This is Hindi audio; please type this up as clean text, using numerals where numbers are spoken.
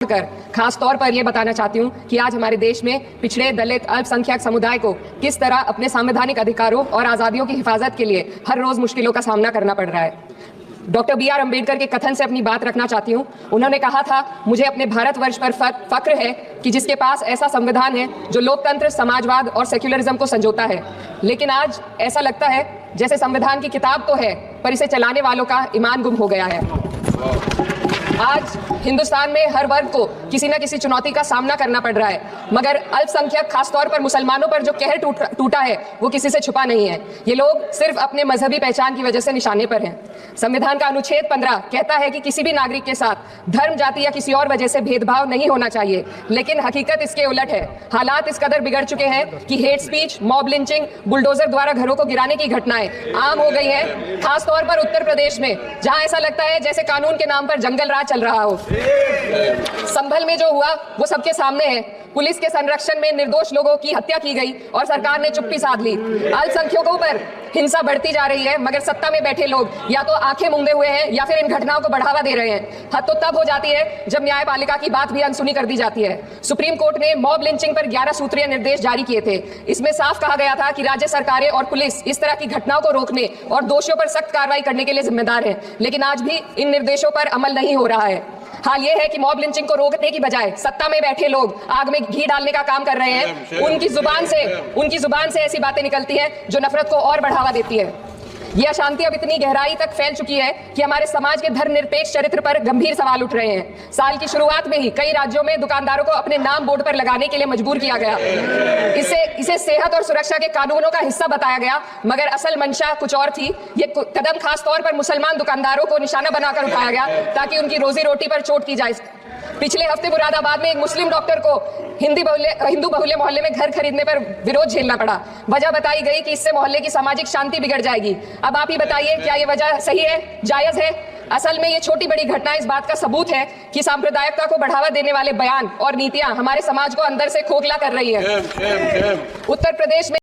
कर खास तौर पर यह बताना चाहती हूं कि आज हमारे देश में पिछड़े, दलित, अल्पसंख्यक समुदाय को किस तरह अपने संवैधानिक अधिकारों और आजादियों की हिफाजत के लिए हर रोज मुश्किलों का सामना करना पड़ रहा है। डॉक्टर बी आर अम्बेडकर के कथन से अपनी बात रखना चाहती हूं। उन्होंने कहा था, मुझे अपने भारतवर्ष पर फक्र है कि जिसके पास ऐसा संविधान है जो लोकतंत्र, समाजवाद और सेक्युलरिज्म को संजोता है। लेकिन आज ऐसा लगता है जैसे संविधान की किताब तो है पर इसे चलाने वालों का ईमान गुम हो गया है। आज हिंदुस्तान में हर वर्ग को किसी न किसी चुनौती का सामना करना पड़ रहा है, मगर अल्पसंख्यक, खासतौर पर मुसलमानों पर जो कहर टूटा है वो किसी से छुपा नहीं है। ये लोग सिर्फ अपने मजहबी पहचान की वजह से निशाने पर हैं। संविधान का अनुच्छेद 15 कहता है कि किसी भी नागरिक के साथ धर्म, जाति या किसी और वजह से भेदभाव नहीं होना चाहिए, लेकिन हकीकत इसके उलट है। हालात इस कदर बिगड़ चुके हैं कि hate speech, mob lynching, bulldozer द्वारा घरों को गिराने की घटनाएं आम हो गई हैं, खासतौर पर उत्तर प्रदेश में, जहां ऐसा लगता है जैसे कानून के नाम पर जंगल राज चल रहा हो। संभल में जो हुआ वो सबके सामने है। पुलिस के संरक्षण में निर्दोष लोगों की हत्या की गई और सरकार ने चुप्पी साध ली। अल्पसंख्यकों पर हिंसा बढ़ती जा रही है, मगर सत्ता में बैठे लोग या तो आंखें मूंदे हुए हैं या फिर इन घटनाओं को बढ़ावा दे रहे हैं। हद तो तब हो जाती है जब न्यायपालिका की बात भी अनसुनी कर दी जाती है। सुप्रीम कोर्ट ने मॉब लिंचिंग पर 11 सूत्रीय निर्देश जारी किए थे। इसमें साफ कहा गया था कि राज्य सरकारें और पुलिस इस तरह की घटनाओं को रोकने और दोषियों पर सख्त कार्रवाई करने के लिए जिम्मेदार है, लेकिन आज भी इन निर्देशों पर अमल नहीं हो रहा है। हाल ये है कि मॉब लिंचिंग को रोकने की बजाय सत्ता में बैठे लोग आग में घी डालने का काम कर रहे हैं। उनकी जुबान से ऐसी बातें निकलती हैं जो नफरत को और बढ़ावा देती है। यह अशांति अब इतनी गहराई तक फैल चुकी है कि हमारे समाज के धर्मनिरपेक्ष चरित्र पर गंभीर सवाल उठ रहे हैं। साल की शुरुआत में ही कई राज्यों में दुकानदारों को अपने नाम बोर्ड पर लगाने के लिए मजबूर किया गया। इसे सेहत और सुरक्षा के कानूनों का हिस्सा बताया गया, मगर असल मंशा कुछ और थी। ये कदम खास तौर पर मुसलमान दुकानदारों को निशाना बनाकर उठाया गया ताकि उनकी रोजी रोटी पर चोट की जाए। पिछले हफ्ते मुरादाबाद में एक मुस्लिम डॉक्टर को हिंदू बहुल्य मोहल्ले में घर खरीदने पर विरोध झेलना पड़ा। वजह बताई गई कि इससे मोहल्ले की सामाजिक शांति बिगड़ जाएगी। अब आप ही बताइए, क्या ये वजह सही है, जायज है? असल में ये छोटी बड़ी घटना इस बात का सबूत है कि सांप्रदायिकता को बढ़ावा देने वाले बयान और नीतियां हमारे समाज को अंदर से खोखला कर रही है। उत्तर प्रदेश में